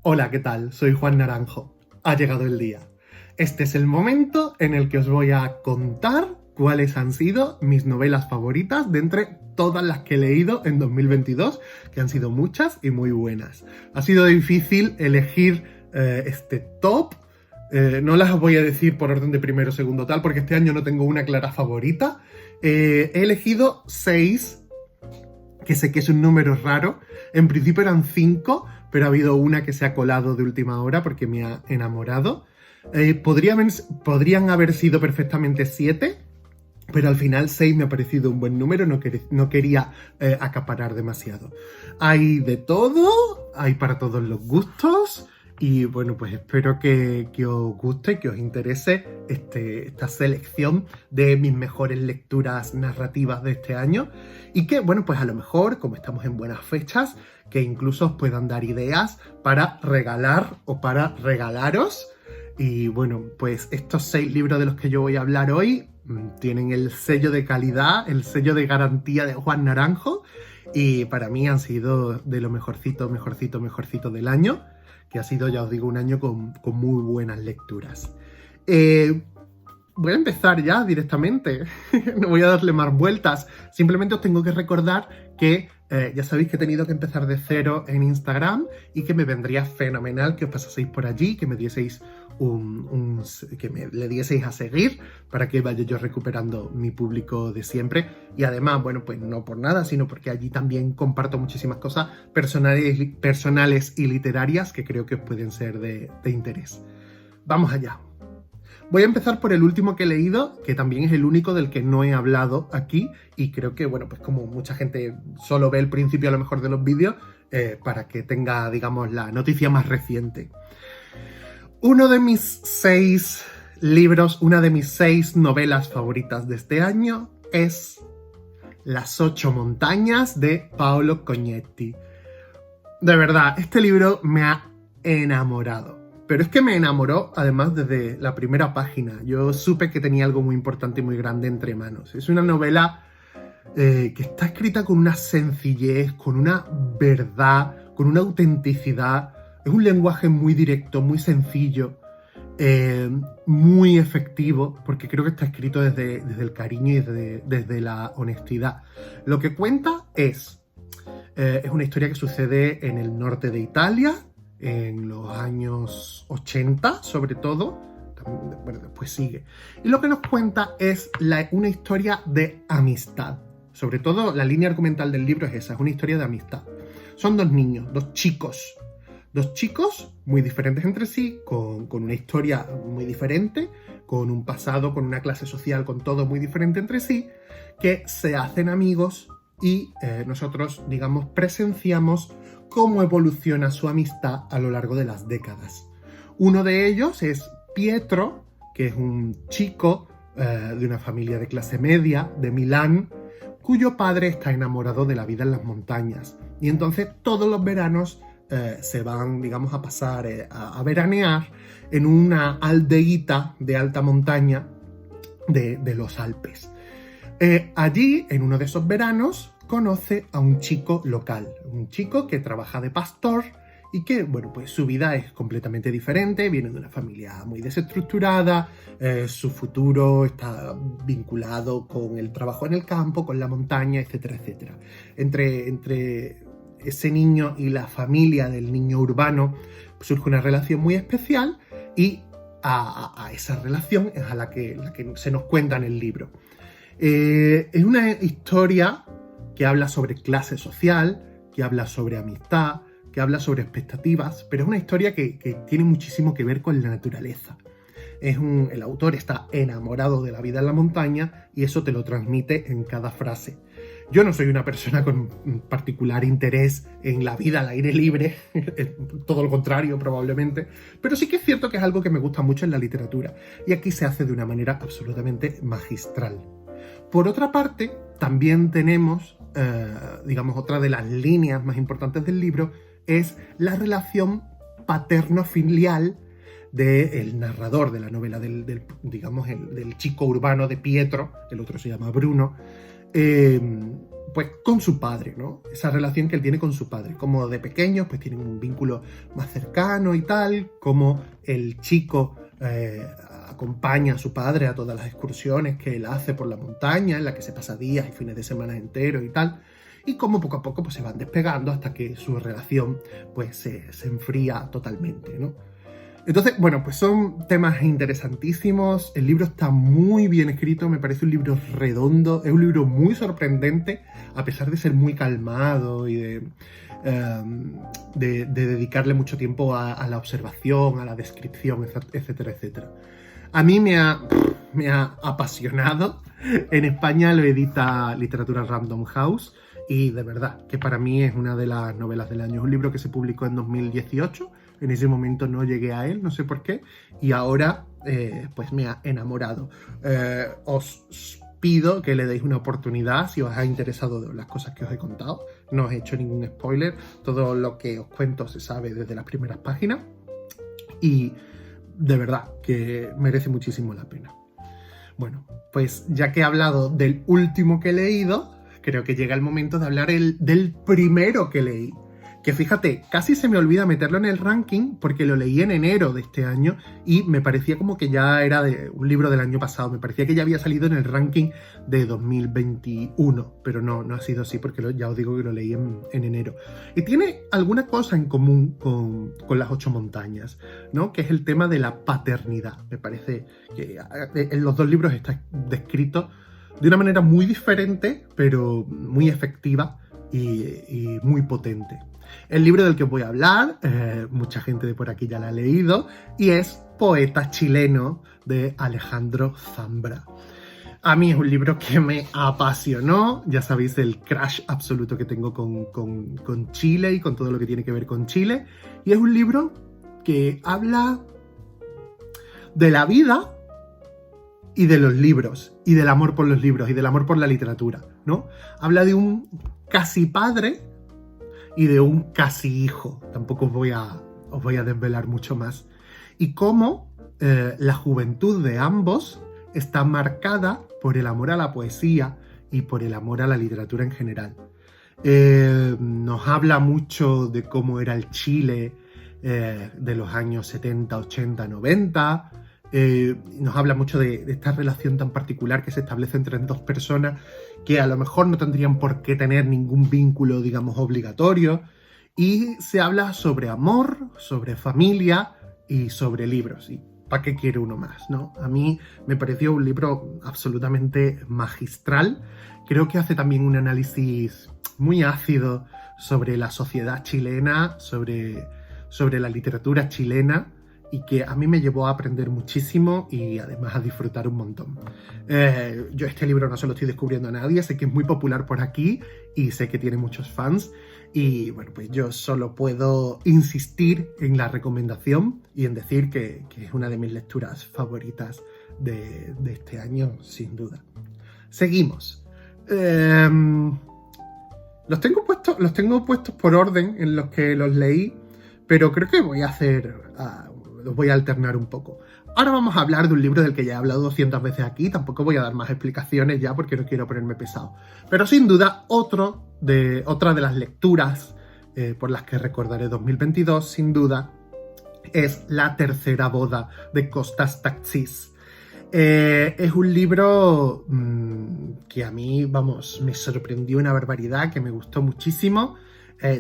Hola, ¿qué tal? Soy Juan Naranjo. Ha llegado el día. Este es el momento en el que os voy a contar cuáles han sido mis novelas favoritas de entre todas las que he leído en 2022, que han sido muchas y muy buenas. Ha sido difícil elegir este top. No las voy a decir por orden de primero o segundo tal, porque este año no tengo una clara favorita. He elegido 6, que sé que es un número raro. En principio eran 5, pero ha habido una que se ha colado de última hora porque me ha enamorado. Podrían haber sido perfectamente 7, pero al final 6 me ha parecido un buen número, no quería acaparar demasiado. Hay de todo, hay para todos los gustos. Y bueno, pues espero que os guste, que os interese esta selección de mis mejores lecturas narrativas de este año. Y que, bueno, pues a lo mejor, como estamos en buenas fechas, que incluso os puedan dar ideas para regalar o para regalaros. Y bueno, pues estos 6 libros de los que yo voy a hablar hoy tienen el sello de calidad, el sello de garantía de Juan Naranjo. Y para mí han sido de lo mejorcito del año, que ha sido, ya os digo, un año con muy buenas lecturas. Voy a empezar ya directamente, no voy a darle más vueltas. Simplemente os tengo que recordar que ya sabéis que he tenido que empezar de cero en Instagram y que me vendría fenomenal que os pasaseis por allí, que me dieseis le dieseis a seguir para que vaya yo recuperando mi público de siempre. Y además, bueno, pues no por nada, sino porque allí también comparto muchísimas cosas personales y literarias que creo que os pueden ser de interés. Vamos allá. Voy a empezar por el último que he leído, que también es el único del que no he hablado aquí, y creo que, bueno, pues como mucha gente solo ve el principio a lo mejor de los vídeos, para que tenga, digamos, la noticia más reciente. Uno de mis 6 libros, una de mis 6 novelas favoritas de este año es Las 8 montañas de Paolo Cognetti. De verdad, este libro me ha enamorado. Pero es que me enamoró, además, desde la primera página. Yo supe que tenía algo muy importante y muy grande entre manos. Es una novela que está escrita con una sencillez, con una verdad, con una autenticidad. Es un lenguaje muy directo, muy sencillo, muy efectivo, porque creo que está escrito desde el cariño y desde la honestidad. Lo que cuenta es una historia que sucede en el norte de Italia, en los años 80, sobre todo. Bueno, después sigue. Y lo que nos cuenta es una historia de amistad. Sobre todo, la línea argumental del libro es esa, es una historia de amistad. Son 2 niños, 2 chicos. 2 chicos muy diferentes entre sí, con una historia muy diferente, con un pasado, con una clase social, con todo muy diferente entre sí, que se hacen amigos y nosotros, digamos, presenciamos cómo evoluciona su amistad a lo largo de las décadas. Uno de ellos es Pietro, que es un chico de una familia de clase media de Milán, cuyo padre está enamorado de la vida en las montañas. Y entonces todos los veranos se van, digamos, a pasar a veranear en una aldeíta de alta montaña de los Alpes. Allí, en uno de esos veranos, conoce a un chico local, un chico que trabaja de pastor y que, bueno, pues su vida es completamente diferente, viene de una familia muy desestructurada, su futuro está vinculado con el trabajo en el campo, con la montaña, etcétera, etcétera. Entre ese niño y la familia del niño urbano surge una relación muy especial y a esa relación es a la que se nos cuenta en el libro. Es una historia que habla sobre clase social, que habla sobre amistad, que habla sobre expectativas, pero es una historia que tiene muchísimo que ver con la naturaleza. El autor está enamorado de la vida en la montaña y eso te lo transmite en cada frase. Yo no soy una persona con particular interés en la vida al aire libre, todo lo contrario probablemente, pero sí que es cierto que es algo que me gusta mucho en la literatura y aquí se hace de una manera absolutamente magistral. Por otra parte, también tenemos, digamos, otra de las líneas más importantes del libro es la relación paterno-filial del narrador de la novela, del chico urbano de Pietro, el otro se llama Bruno, pues con su padre, ¿no? Esa relación que él tiene con su padre. Como de pequeños, pues tienen un vínculo más cercano y tal, como el chico acompaña a su padre a todas las excursiones que él hace por la montaña, en la que se pasa días y fines de semana enteros y tal, y cómo poco a poco pues, se van despegando hasta que su relación pues se enfría totalmente, ¿no? Entonces, bueno, pues son temas interesantísimos, el libro está muy bien escrito, me parece un libro redondo, es un libro muy sorprendente, a pesar de ser muy calmado y de dedicarle mucho tiempo a la observación, a la descripción, etcétera, etcétera. A mí me ha apasionado. En España lo edita Literatura Random House y de verdad que para mí es una de las novelas del año. Es un libro que se publicó en 2018. En ese momento no llegué a él, no sé por qué, y ahora pues me ha enamorado. Os pido que le deis una oportunidad si os ha interesado las cosas que os he contado. No os he hecho ningún spoiler, todo lo que os cuento se sabe desde las primeras páginas y de verdad que merece muchísimo la pena. Bueno, pues ya que he hablado del último que he leído, creo que llega el momento de hablar del primero que leí. Que fíjate, casi se me olvida meterlo en el ranking porque lo leí en enero de este año y me parecía como que ya era de un libro del año pasado, me parecía que ya había salido en el ranking de 2021, pero no ha sido así porque ya os digo que lo leí en enero. Y tiene alguna cosa en común con Las Ocho Montañas, ¿no? Que es el tema de la paternidad. Me parece que en los dos libros está descrito de una manera muy diferente, pero muy efectiva y muy potente. El libro del que os voy a hablar, mucha gente de por aquí ya lo ha leído, y es Poeta chileno de Alejandro Zambra. A mí es un libro que me apasionó, ya sabéis el crush absoluto que tengo con Chile y con todo lo que tiene que ver con Chile, y es un libro que habla de la vida y de los libros, y del amor por los libros, y del amor por la literatura, ¿no? Habla de un casi padre y de un casi hijo, tampoco os voy a desvelar mucho más, y cómo la juventud de ambos está marcada por el amor a la poesía y por el amor a la literatura en general. Nos habla mucho de cómo era el Chile de los años 70, 80, 90, nos habla mucho de esta relación tan particular que se establece entre dos personas que a lo mejor no tendrían por qué tener ningún vínculo, digamos, obligatorio, y se habla sobre amor, sobre familia y sobre libros. ¿Y para qué quiere uno más, no? A mí me pareció un libro absolutamente magistral. Creo que hace también un análisis muy ácido sobre la sociedad chilena, sobre la literatura chilena, y que a mí me llevó a aprender muchísimo y además a disfrutar un montón. Yo este libro no se lo estoy descubriendo a nadie, sé que es muy popular por aquí y sé que tiene muchos fans, y bueno, pues yo solo puedo insistir en la recomendación y en decir que es una de mis lecturas favoritas de este año, sin duda. Seguimos. Los tengo puestos por orden en los que los leí, pero creo que voy a los voy a alternar un poco. Ahora vamos a hablar de un libro del que ya he hablado 200 veces aquí, tampoco voy a dar más explicaciones ya porque no quiero ponerme pesado. Pero sin duda, otra de las lecturas por las que recordaré 2022, sin duda, es La tercera boda de Kostas Taxis. Es un libro que a mí, vamos, me sorprendió una barbaridad, que me gustó muchísimo.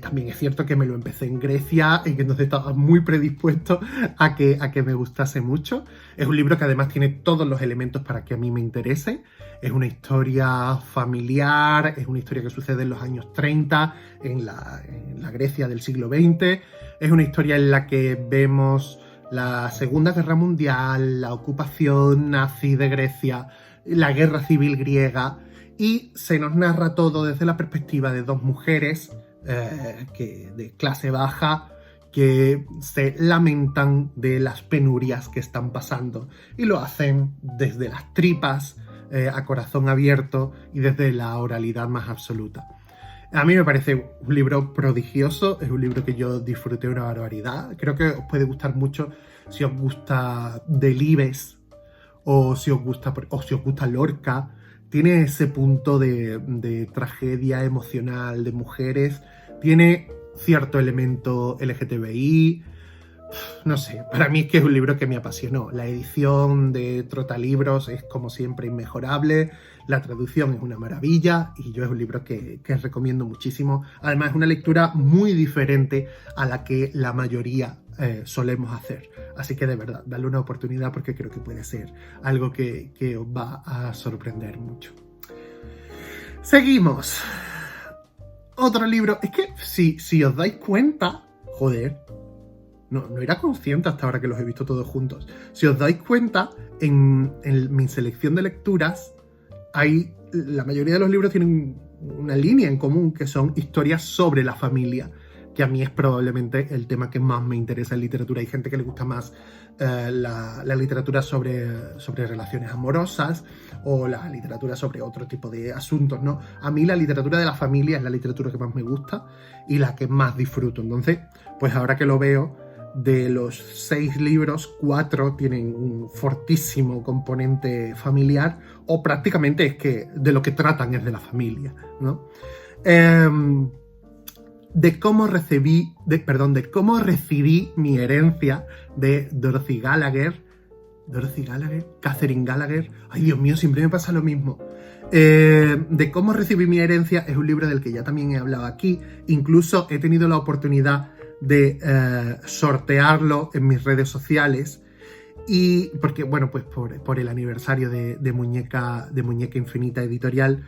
También es cierto que me lo empecé en Grecia y que entonces estaba muy predispuesto a que me gustase mucho. Es un libro que además tiene todos los elementos para que a mí me interese. Es una historia familiar, es una historia que sucede en los años 30, en la Grecia del siglo XX. Es una historia en la que vemos la Segunda Guerra Mundial, la ocupación nazi de Grecia, la guerra civil griega, y se nos narra todo desde la perspectiva de dos mujeres de clase baja que se lamentan de las penurias que están pasando, y lo hacen desde las tripas, a corazón abierto y desde la oralidad más absoluta. A mí me parece un libro prodigioso, es un libro que yo disfruté una barbaridad. Creo que os puede gustar mucho si os gusta Delibes o si os gusta Lorca, tiene ese punto de tragedia emocional de mujeres, tiene cierto elemento LGTBI. No sé, para mí es que es un libro que me apasionó. La edición de Trotalibros es como siempre inmejorable, la traducción es una maravilla y yo es un libro que recomiendo muchísimo. Además es una lectura muy diferente a la que la mayoría solemos hacer. Así que de verdad, dale una oportunidad porque creo que puede ser algo que os va a sorprender mucho. Seguimos. Otro libro. Es que si os dais cuenta, joder, no era consciente hasta ahora que los he visto todos juntos. Si os dais cuenta, en mi selección de lecturas, la mayoría de los libros tienen una línea en común, que son historias sobre la familia, que a mí es probablemente el tema que más me interesa en literatura. Hay gente que le gusta más la literatura sobre relaciones amorosas o la literatura sobre otro tipo de asuntos, ¿no? A mí la literatura de la familia es la literatura que más me gusta y la que más disfruto. Entonces, pues ahora que lo veo, de los 6 libros, 4 tienen un fortísimo componente familiar, o prácticamente es que de lo que tratan es de la familia, ¿no? De cómo recibí mi herencia de Dorothy Gallagher, Catherine Gallagher. Ay, Dios mío, siempre me pasa lo mismo. De cómo recibí mi herencia es un libro del que ya también he hablado aquí. Incluso he tenido la oportunidad de sortearlo en mis redes sociales. Y porque, bueno, pues por el aniversario de Muñeca Infinita Editorial,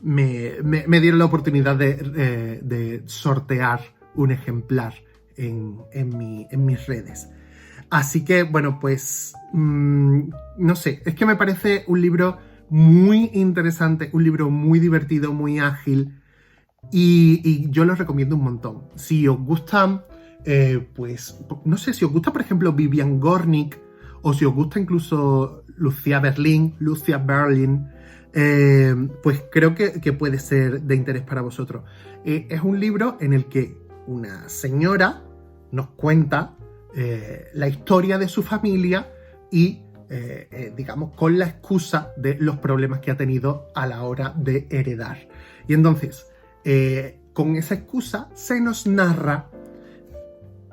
me dieron la oportunidad de sortear un ejemplar en mis redes. Así que, bueno, pues no sé, es que me parece un libro muy interesante, un libro muy divertido, muy ágil, y yo lo recomiendo un montón. Si os gustan, pues, no sé, si os gusta, por ejemplo, Vivian Gornick, o si os gusta incluso Lucia Berlin, pues creo que puede ser de interés para vosotros. Es un libro en el que una señora nos cuenta la historia de su familia y, digamos, con la excusa de los problemas que ha tenido a la hora de heredar. Y entonces, con esa excusa se nos narra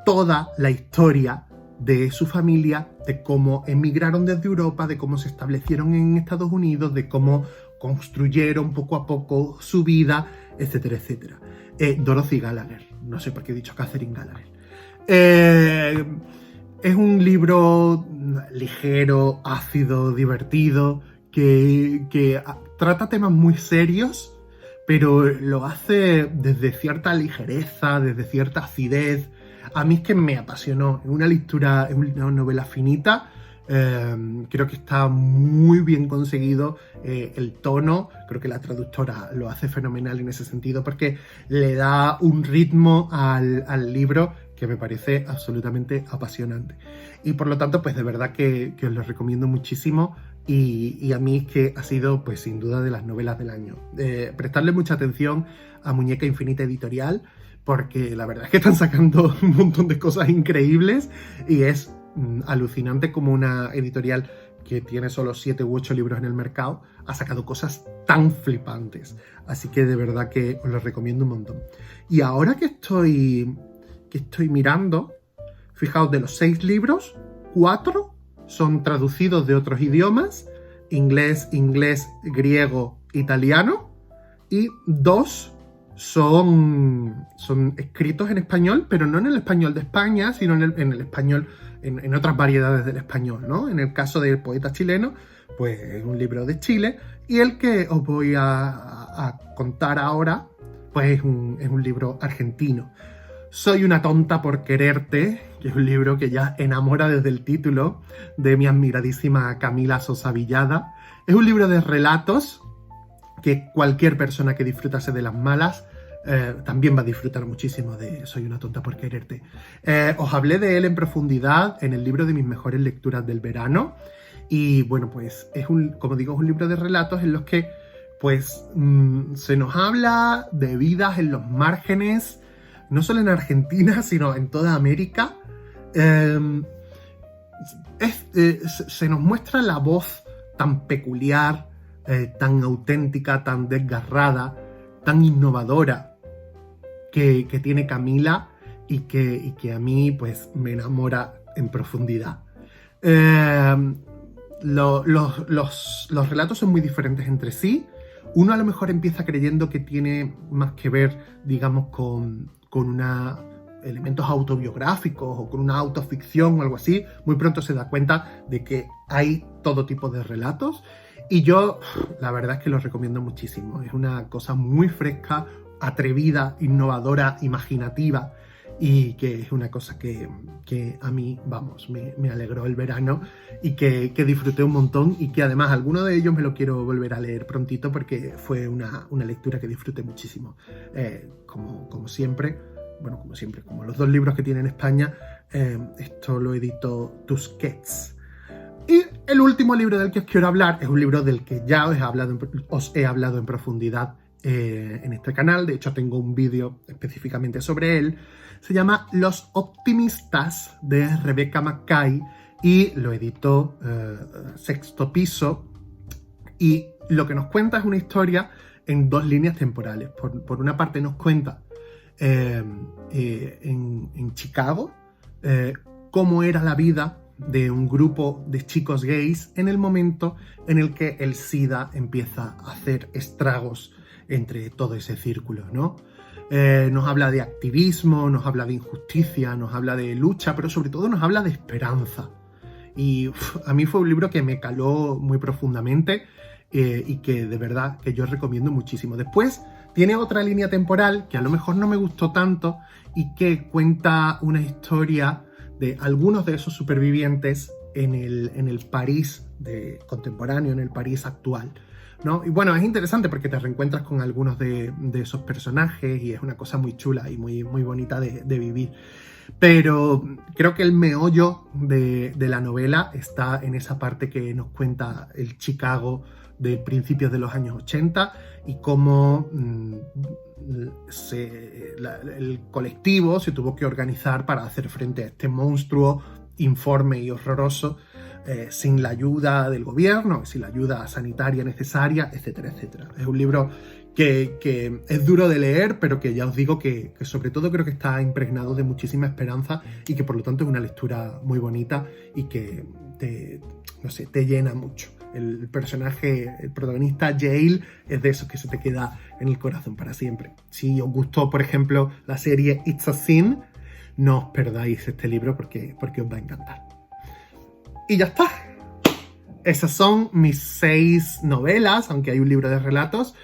toda la historia de su familia, de cómo emigraron desde Europa, de cómo se establecieron en Estados Unidos, de cómo construyeron poco a poco su vida, etcétera, etcétera. Dorothy Gallagher, no sé por qué he dicho Catherine Gallagher. Es un libro ligero, ácido, divertido, que trata temas muy serios, pero lo hace desde cierta ligereza, desde cierta acidez. A mí es que me apasionó. Es una lectura, es una novela finita. Creo que está muy bien conseguido el tono. Creo que la traductora lo hace fenomenal en ese sentido, porque le da un ritmo al libro que me parece absolutamente apasionante. Y por lo tanto, pues de verdad que os lo recomiendo muchísimo. Y a mí es que ha sido, pues sin duda, de las novelas del año. Prestarle mucha atención a Muñeca Infinita Editorial, porque la verdad es que están sacando un montón de cosas increíbles y es alucinante como una editorial que tiene solo 7 u 8 libros en el mercado ha sacado cosas tan flipantes. Así que de verdad que os lo recomiendo un montón. Y ahora que estoy mirando, fijaos, de los 6 libros, 4 son traducidos de otros idiomas: inglés, griego, italiano, y 2 son escritos en español, pero no en el español de España, sino en el español, en otras variedades del español, ¿no? En el caso del poeta chileno, pues es un libro de Chile, y el que os voy a contar ahora, pues es un libro argentino. Soy una tonta por quererte, que es un libro que ya enamora desde el título, de mi admiradísima Camila Sosa Villada. Es un libro de relatos que cualquier persona que disfrutase de las malas también va a disfrutar muchísimo de Soy una tonta por quererte. Os hablé de él en profundidad en el libro de mis mejores lecturas del verano, y bueno, pues como digo, es un libro de relatos en los que pues se nos habla de vidas en los márgenes, no solo en Argentina, sino en toda América. Se nos muestra la voz tan peculiar, tan auténtica, tan desgarrada, tan innovadora que tiene Camila y que a mí pues me enamora en profundidad. Los relatos son muy diferentes entre sí. Uno a lo mejor empieza creyendo que tiene más que ver, digamos, con elementos autobiográficos o con una autoficción o algo así. Muy pronto se da cuenta de que hay todo tipo de relatos y yo la verdad es que los recomiendo muchísimo. Es una cosa muy fresca, atrevida, innovadora, imaginativa y que es una cosa que a mí, vamos, me alegró el verano y que disfruté un montón y que además alguno de ellos me lo quiero volver a leer prontito porque fue una lectura que disfruté muchísimo. Como siempre, como los dos libros que tiene en España, esto lo editó Tusquets. Y el último libro del que os quiero hablar es un libro del que ya os he hablado en profundidad en este canal. De hecho, tengo un vídeo específicamente sobre él. Se llama Los Optimistas, de Rebecca Mackay, y lo editó Sexto Piso. Y lo que nos cuenta es una historia en dos líneas temporales. Por una parte nos cuenta en Chicago cómo era la vida de un grupo de chicos gays en el momento en el que el SIDA empieza a hacer estragos entre todo ese círculo, ¿no? Nos habla de activismo, nos habla de injusticia, nos habla de lucha, pero sobre todo nos habla de esperanza. Y a mí fue un libro que me caló muy profundamente y que de verdad que yo recomiendo muchísimo. Después tiene otra línea temporal que a lo mejor no me gustó tanto y que cuenta una historia de algunos de esos supervivientes en el París contemporáneo, en el París actual, ¿no? Y bueno, es interesante porque te reencuentras con algunos de esos personajes y es una cosa muy chula y muy, muy bonita de vivir. Pero creo que el meollo de la novela está en esa parte que nos cuenta el Chicago de principios de los años 80 y cómo el colectivo se tuvo que organizar para hacer frente a este monstruo informe y horroroso sin la ayuda del gobierno, sin la ayuda sanitaria necesaria, etcétera, etcétera. Es un libro que es duro de leer, pero que ya os digo que sobre todo creo que está impregnado de muchísima esperanza y que por lo tanto es una lectura muy bonita y que te llena mucho. El personaje, el protagonista, Yale, es de esos que se te queda en el corazón para siempre. Si os gustó, por ejemplo, la serie It's a Sin, no os perdáis este libro porque os va a encantar. Y ya está. Esas son mis 6 novelas, aunque hay un libro de relatos,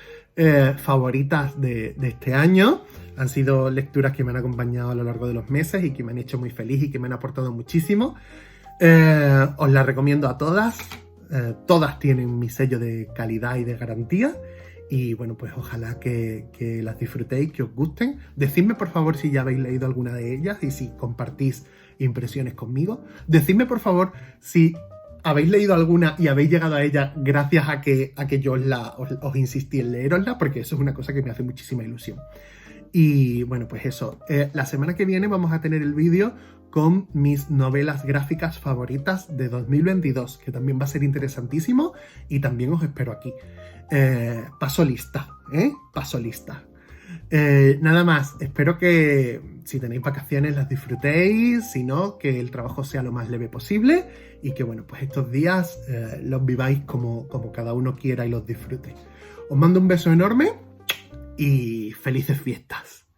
favoritas de este año. Han sido lecturas que me han acompañado a lo largo de los meses y que me han hecho muy feliz y que me han aportado muchísimo. Os las recomiendo a todas. Todas tienen mi sello de calidad y de garantía y bueno, pues ojalá que las disfrutéis, que os gusten. Decidme por favor si ya habéis leído alguna de ellas y si compartís impresiones conmigo. Decidme por favor si habéis leído alguna y habéis llegado a ella gracias a que yo os insistí en leerosla, porque eso es una cosa que me hace muchísima ilusión. Y bueno, pues eso, la semana que viene vamos a tener el vídeo con mis novelas gráficas favoritas de 2022, que también va a ser interesantísimo y también os espero aquí. Paso lista, paso lista. Nada más, espero que si tenéis vacaciones las disfrutéis, si no, que el trabajo sea lo más leve posible y que bueno, pues estos días los viváis como cada uno quiera y los disfrute. Os mando un beso enorme y felices fiestas.